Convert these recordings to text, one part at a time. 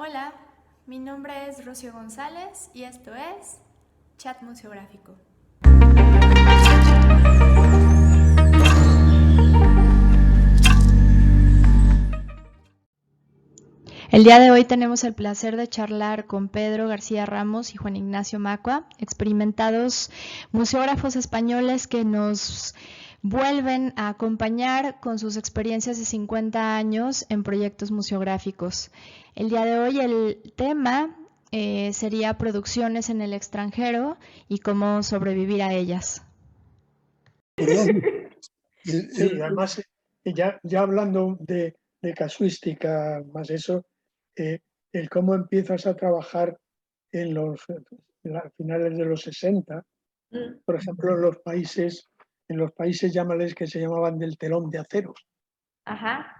Hola, mi nombre es Rocío González y esto es Chat Museográfico. El día de hoy tenemos el placer de charlar con Pedro García Ramos y Juan Ignacio Macua, experimentados museógrafos españoles que nos vuelven a acompañar con sus experiencias de 50 años en proyectos museográficos. El día de hoy el tema sería producciones en el extranjero y cómo sobrevivir a ellas. Perdón. Sí, además, ya hablando de casuística, más eso, el cómo empiezas a trabajar en finales de los 60, por ejemplo, en los países llámales que se llamaban del telón de acero, Ajá.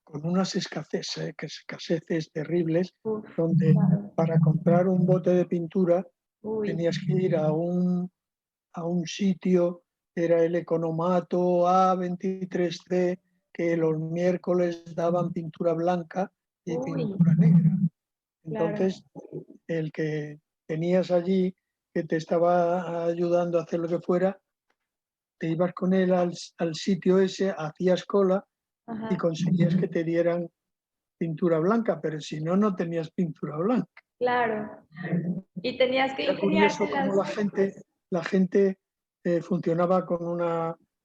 con unas escaseces terribles, Uf, donde claro. para comprar un bote de pintura Uy. tenías que ir a un sitio, era el Economato A23C, que los miércoles daban pintura blanca y Uy, pintura negra. claro. Entonces, el que tenías allí, que te estaba ayudando a hacer lo que fuera, te ibas con él al sitio ese, hacías cola y Ajá. conseguías que te dieran pintura blanca, pero si no, no tenías pintura blanca. Claro. Y tenías que Era curioso ingeniártelas. cómo la gente funcionaba con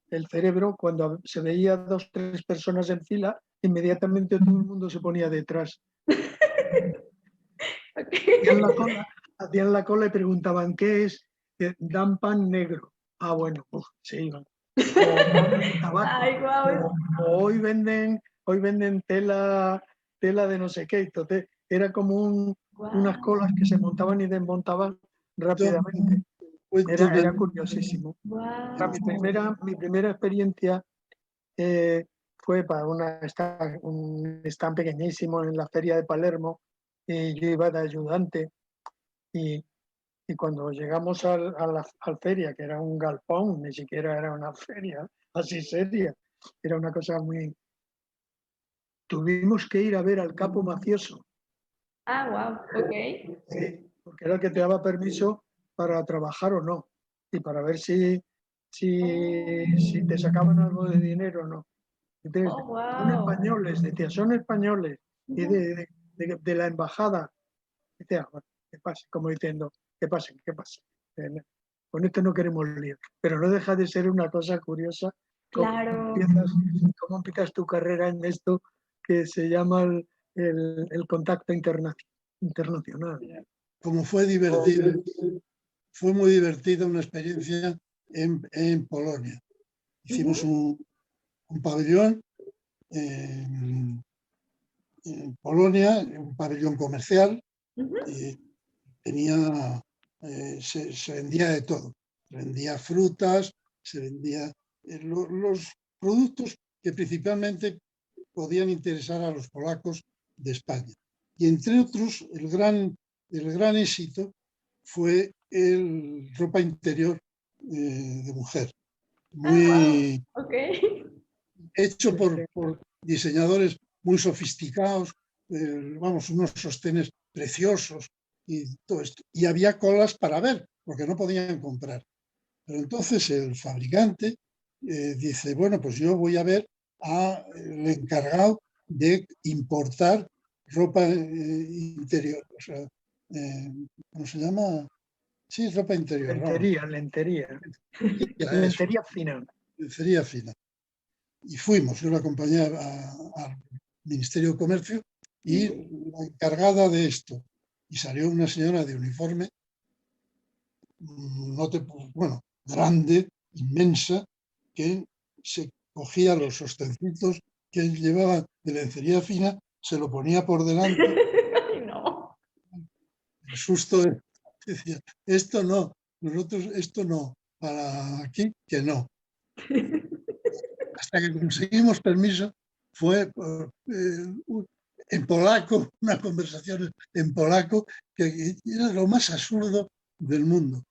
el cerebro. Cuando se veía dos, tres personas en fila, inmediatamente todo el mundo se ponía detrás. Hacían la Ok. cola, hacían la cola y preguntaban, ¿qué es? Dan pan negro. Ah, bueno, pues se iban. O dan tabaco. Ay, guau. O hoy venden tela de no sé qué. Entonces, era como unas Guau. colas que se montaban y desmontaban rápidamente. Cuento una, Era curiosísimo. O sea, Guau. mi primera experiencia eh, fue para un stand pequeñísimo en la feria de Palermo, y yo iba de ayudante, y, y cuando llegamos al feria, que era un galpón, ni siquiera era una feria así seria, era una cosa muy... Tuvimos que ir a ver al capo mafioso, Ah, wow. Ok. ¿sí? Porque era el que te daba permiso para trabajar o no, y para ver si te sacaban algo de dinero o no. Entonces, Oh, son wow. españoles, decía, son españoles, y de la embajada. Decía, bueno, que pase, como diciendo, que pase, que pase. Con esto no queremos lío. Pero no deja de ser una cosa curiosa Claro. cómo empiezas tu carrera en esto que se llama el contacto internacional. como fue muy divertida una experiencia en Polonia. Hicimos un pabellón en Polonia, un pabellón comercial, y tenía, se vendía de todo. Se vendía frutas, se vendía los productos que principalmente podían interesar a los polacos de España. Y entre otros, el gran éxito fue el ropa interior de mujer, Ah, wow. muy Ok. hecho Sí, sí. por diseñadores muy sofisticados, vamos, unos sostenes preciosos y todo esto. Y había colas para ver, porque no podían comprar. Pero entonces el fabricante dice, bueno, pues yo voy a ver al encargado de importar ropa interior. O sea, ¿cómo se llama? Sí, ropa interior, vamos. Lentería. Ya eso, Lentería fina. lencería fina. Y fuimos, yo la acompañé al Ministerio de Comercio y la encargada de esto. Y salió una señora de uniforme, no te, bueno, grande, inmensa, que se cogía los sostencitos que él llevaba de lencería fina, se lo ponía por delante, Ay, no. el susto decía, esto no, nosotros esto no, para aquí que no. Hasta que conseguimos permiso, fue en polaco, una conversación en polaco, que era lo más absurdo del mundo.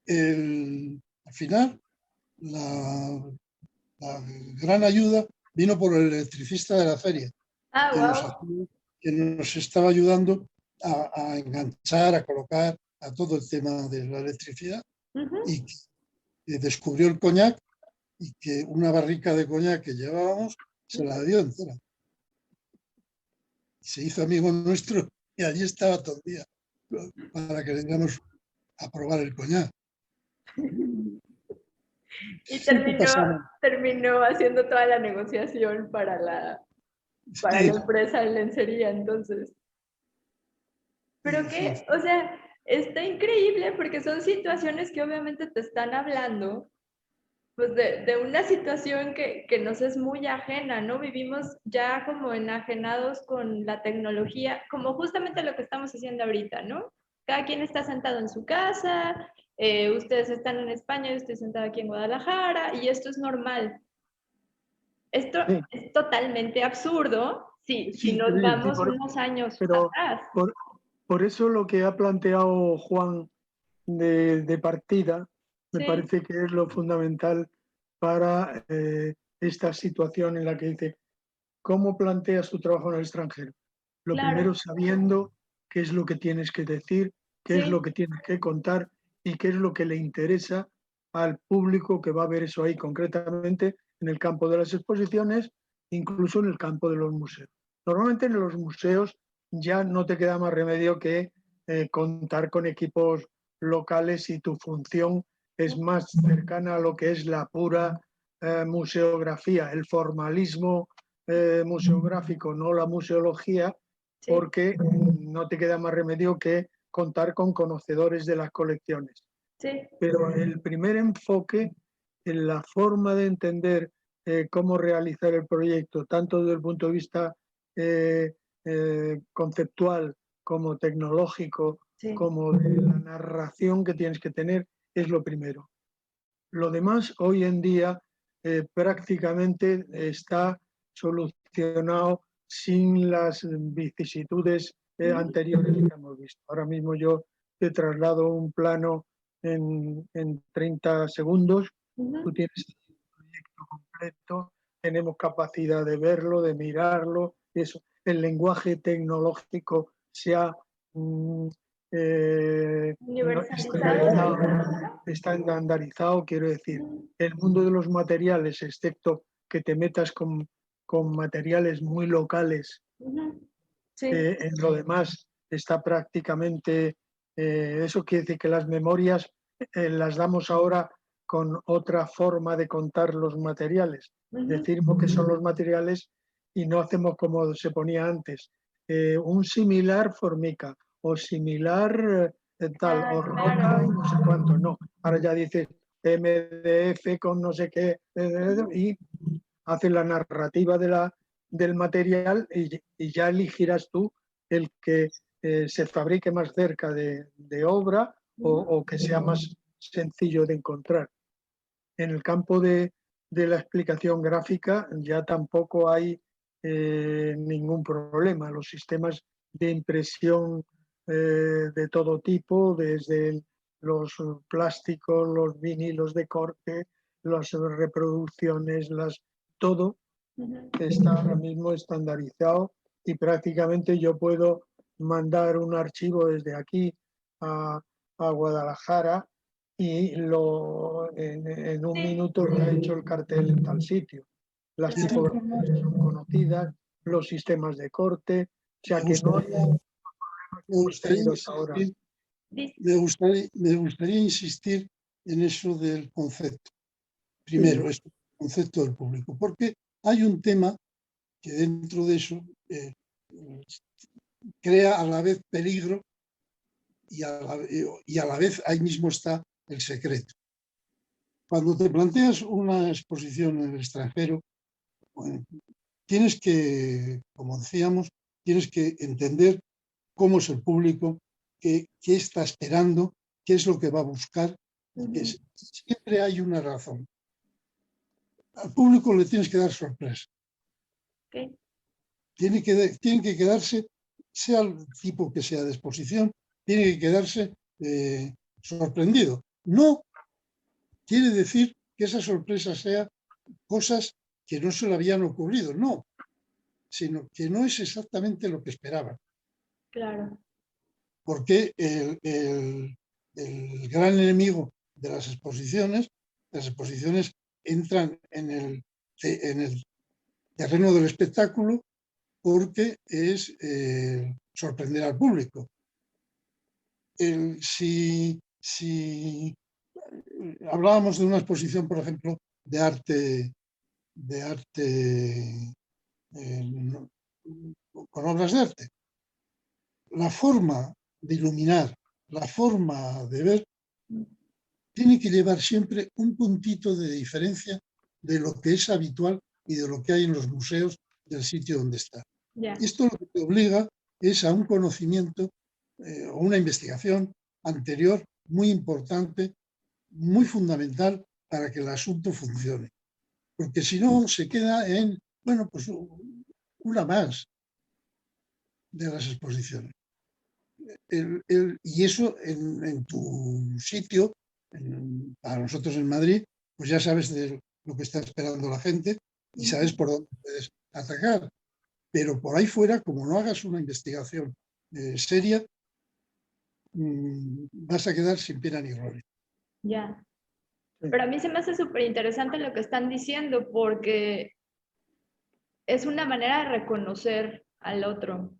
Al final, la, la gran ayuda vino por el electricista de la feria, Ah, que nos wow. hacía, que nos estaba ayudando a enganchar, a colocar a todo el tema de la electricidad, y que descubrió el coñac, y que una barrica de coñac que llevábamos se la dio entera. Se hizo amigo nuestro y allí estaba todo el día para que vengamos a probar el coñac. Y terminó haciendo toda la negociación para la empresa de lencería, entonces. Pero que, o sea, está increíble porque son situaciones que obviamente te están hablando pues de una situación que nos es muy ajena, ¿no? Vivimos ya como enajenados con la tecnología, como justamente lo que estamos haciendo ahorita, ¿no? Cada quien está sentado en su casa, ustedes están en España, yo estoy sentada aquí en Guadalajara, y esto es normal. Esto es totalmente absurdo si nos vamos unos años atrás. Por eso lo que ha planteado Juan de partida, me parece que es lo fundamental para esta situación en la que dice, ¿cómo planteas tu trabajo en el extranjero? Lo primero sabiendo qué es lo que tienes que decir, qué es lo que tienes que contar y qué es lo que le interesa al público que va a ver eso ahí, concretamente en el campo de las exposiciones, incluso en el campo de los museos. Normalmente en los museos ya no te queda más remedio que contar con equipos locales y tu función es más cercana a lo que es la pura museografía, el formalismo museográfico, no la museología, porque no te queda más remedio que contar con conocedores de las colecciones. Pero el primer enfoque en la forma de entender cómo realizar el proyecto, tanto desde el punto de vista conceptual como tecnológico, como de la narración que tienes que tener, es lo primero. Lo demás hoy en día prácticamente está solucionado sin las vicisitudes anteriores que hemos visto. Ahora mismo yo te traslado un plano en 30 segundos, tú tienes el proyecto completo, tenemos capacidad de verlo, de mirarlo, eso. El lenguaje tecnológico se ha estandarizado, quiero decir, el mundo de los materiales, excepto que te metas con materiales muy locales, en lo demás está prácticamente, eso quiere decir que las memorias las damos ahora con otra forma de contar los materiales. Decimos que son los materiales y no hacemos como se ponía antes, un similar formica o similar tal, o roca y no sé cuánto, no. Ahora ya dices MDF con no sé qué y hace la narrativa del material y ya elegirás tú el que se fabrique más cerca de obra o que sea más sencillo de encontrar. En el campo de la explicación gráfica ya tampoco hay ningún problema. Los sistemas de impresión de todo tipo, desde los plásticos, los vinilos de corte, las reproducciones, todo está ahora mismo estandarizado y prácticamente yo puedo mandar un archivo desde aquí a Guadalajara y en un minuto ya he hecho el cartel en tal sitio. Las tipografías son conocidas, los sistemas de corte, o sea que no hay me gustaría insistir en eso del concepto. Primero, es el concepto del público, porque hay un tema que dentro de eso crea a la vez peligro y a la vez ahí mismo está el secreto. Cuando te planteas una exposición en el extranjero, bueno, tienes que, como decíamos, tienes que entender cómo es el público, qué está esperando, qué es lo que va a buscar. Siempre hay una razón. Al público le tienes que dar sorpresa. Tiene que quedarse, sea el tipo que sea de exposición, tiene que quedarse sorprendido. No quiere decir que esa sorpresa sea cosas que no se le habían ocurrido, no. sino que no es exactamente lo que esperaban. Claro. Porque el gran enemigo de las exposiciones entran en el terreno del espectáculo porque es sorprender al público. Si hablábamos de una exposición, por ejemplo, de arte con obras de arte, la forma de iluminar, la forma de ver, tiene que llevar siempre un puntito de diferencia de lo que es habitual y de lo que hay en los museos del sitio donde está. Yeah. Esto lo que te obliga es a un conocimiento o una investigación anterior muy importante, muy fundamental para que el asunto funcione. Porque si no, se queda en, bueno, pues una más de las exposiciones. Y eso en tu sitio, para nosotros en Madrid, pues ya sabes de lo que está esperando la gente y sabes por dónde puedes atacar. Pero por ahí fuera, como no hagas una investigación seria, vas a quedar sin pena ni gloria. Ya. Pero a mí se me hace súper interesante lo que están diciendo porque es una manera de reconocer al otro.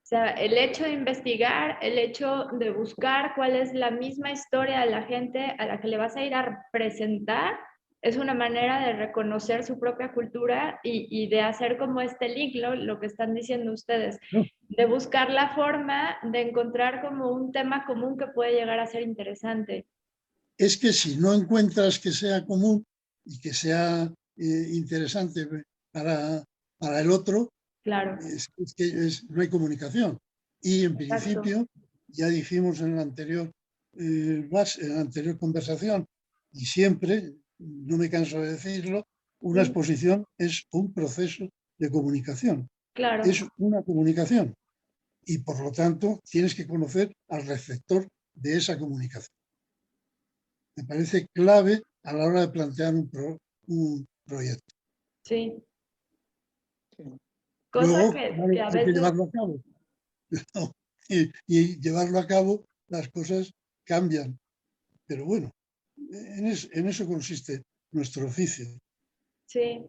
O sea, el hecho de investigar, el hecho de buscar cuál es la misma historia de la gente a la que le vas a ir a presentar, es una manera de reconocer su propia cultura y de hacer como este link, lo que están diciendo ustedes, de buscar la forma de encontrar como un tema común que puede llegar a ser interesante. Es que si no encuentras que sea común y que sea interesante para el otro, claro. es que no hay comunicación. Y en Exacto. principio, ya dijimos en la anterior conversación, y siempre, no me canso de decirlo, una exposición es un proceso de comunicación. Claro. Es una comunicación. Y por lo tanto, tienes que conocer al receptor de esa comunicación. Me parece clave a la hora de plantear un proyecto. Sí. Cosa Luego, que a hay veces... que llevarlo a cabo. Y llevarlo a cabo, las cosas cambian. Pero bueno, en eso consiste nuestro oficio. Sí.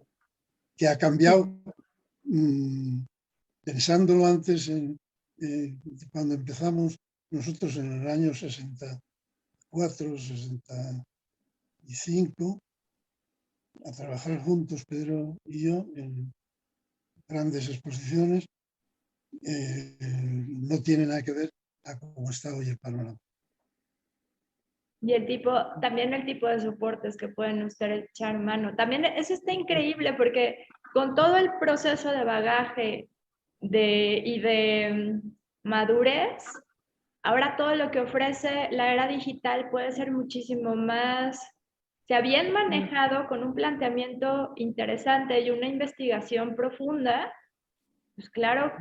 Que ha cambiado, pensándolo antes, cuando empezamos nosotros en el año 64, 65, a trabajar juntos, Pedro y yo, en grandes exposiciones, no tiene nada que ver a cómo está hoy el panorama. Y también el tipo de soportes que pueden ustedes echar mano. También eso está increíble porque con todo el proceso de bagaje y de madurez, ahora todo lo que ofrece la era digital puede ser muchísimo más, se ha bien manejado con un planteamiento interesante y una investigación profunda. Pues claro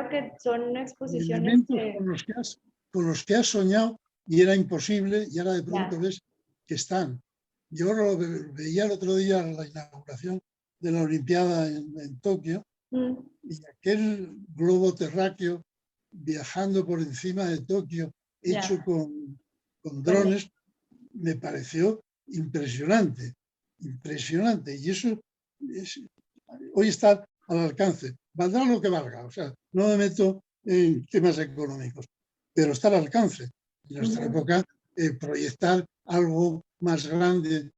que son exposiciones Elementos con los que has soñado y era imposible y ahora de pronto ves que están. Yo lo veía el otro día en la inauguración de la Olimpiada en Tokio y aquel globo terráqueo viajando por encima de Tokio hecho con drones me pareció impresionante, impresionante. Y eso hoy está al alcance. Valdrá lo que valga, o sea, no me meto en temas económicos, pero está al alcance. En nuestra época, proyectar algo más grande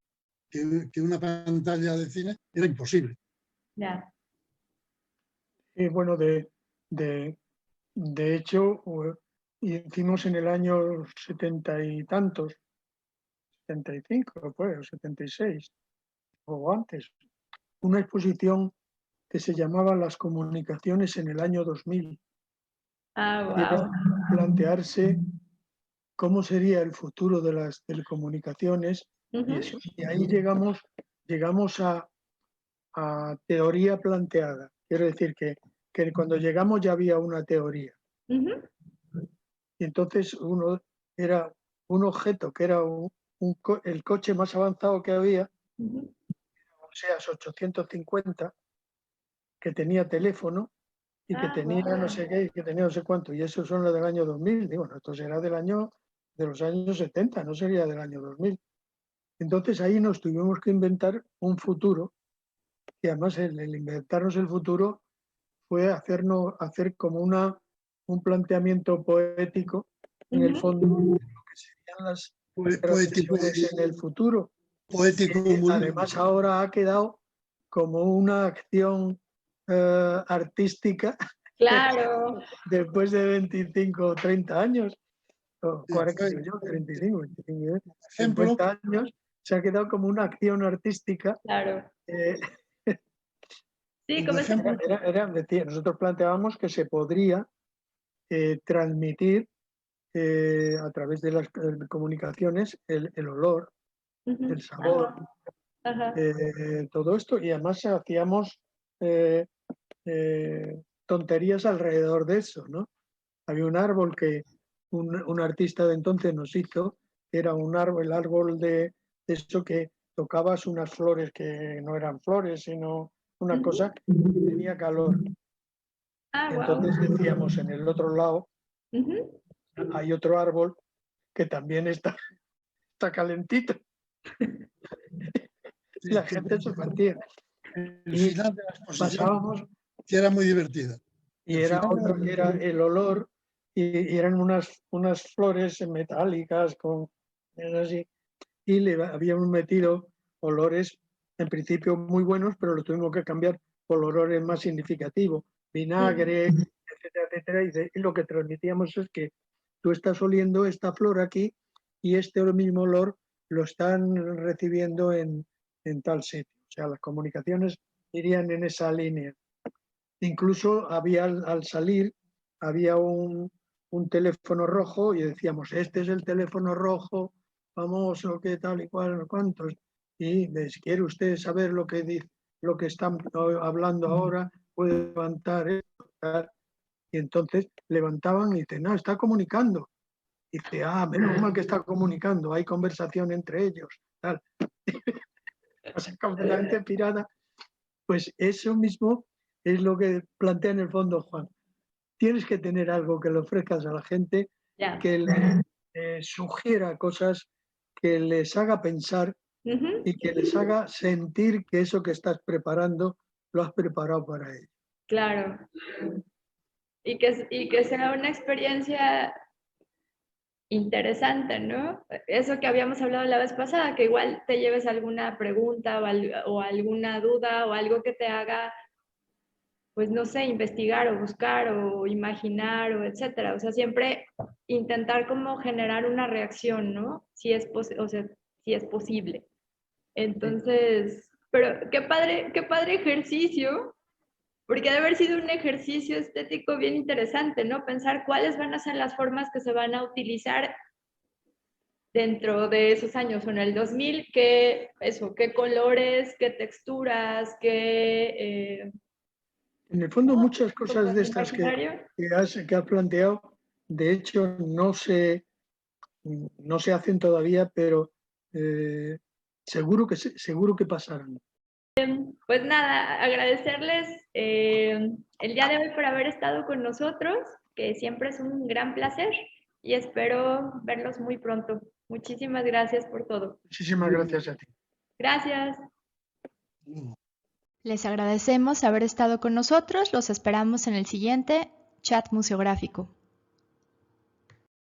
que una pantalla de cine era imposible. Y bueno, de hecho, hicimos en el año 70 y tantos, 75, pues, o 76, o antes, una exposición que se llamaba Las comunicaciones en el año 2000. Wow. Era plantearse cómo sería el futuro de las telecomunicaciones y eso. Y ahí llegamos a teoría planteada. Quiero decir que cuando llegamos ya había una teoría. Y entonces era un objeto que era el coche más avanzado que había, o sea, 850, que tenía teléfono y que tenía no sé qué, y que tenía no sé cuánto, y eso son los del año 2000. Digo, no, esto será de los años 70, no sería del año 2000. Entonces ahí nos tuvimos que inventar un futuro, y además el inventarnos el futuro fue hacer como un planteamiento poético, en el fondo, de lo que serían las Poético, profesiones en el futuro. poético Además ahora ha quedado como una acción artística. Claro. Después de 25 o 30 años, o 40, 35, 25, 50 años, se ha quedado como una acción artística. Claro. Sí, como decir, nosotros planteábamos que se podría transmitir a través de las comunicaciones el olor, el sabor, todo esto, y además hacíamos tonterías alrededor de eso, ¿no? Había un árbol que un artista de entonces nos hizo, era el árbol de eso que tocabas unas flores que no eran flores, sino una cosa que tenía calor. Entonces decíamos, en el otro lado hay otro árbol que también está calentito. La gente se partía. El final de la exposición pasábamos, que era muy divertida. Y era otro que era el olor, y eran unas flores metálicas así, y le habíamos metido olores en principio muy buenos, pero lo tuvimos que cambiar por olores más significativos, vinagre, etcétera, etcétera, y lo que transmitíamos es que tú estás oliendo esta flor aquí y este mismo olor lo están recibiendo en tal sitio. O sea, las comunicaciones irían en esa línea. Incluso había al salir, había un teléfono rojo y decíamos, este es el teléfono rojo famoso, que tal y cual, cuántos. Y si quiere usted saber lo que dice, lo que están hablando ahora, puede levantar esto, tal. Y entonces levantaban y dicen, no, está comunicando. Y dice, menos mal que está comunicando, hay conversación entre ellos, tal. O sea, completamente pirada. Pues eso mismo es lo que plantea en el fondo Juan. Tienes que tener algo que le ofrezcas a la gente, que le sugiera cosas, que les haga pensar y que les haga sentir que eso que estás preparando lo has preparado para ellos. Claro. Y que sea una experiencia interesante, ¿no? Eso que habíamos hablado la vez pasada, que igual te lleves alguna pregunta o alguna duda o algo que te haga, pues no sé, investigar o buscar o imaginar o etcétera. O sea, siempre intentar como generar una reacción, ¿no? Si es posible. Entonces, pero qué padre ejercicio, porque debe haber sido un ejercicio estético bien interesante, ¿no? Pensar cuáles van a ser las formas que se van a utilizar dentro de esos años, o en el 2000, qué colores, qué texturas, qué... En el fondo, muchas cosas de estas que has planteado, de hecho, no se hacen todavía, pero seguro que pasarán. Pues nada, agradecerles el día de hoy por haber estado con nosotros, que siempre es un gran placer, y espero verlos muy pronto. Muchísimas gracias por todo. Muchísimas gracias a ti. Gracias. Les agradecemos haber estado con nosotros. Los esperamos en el siguiente chat museográfico.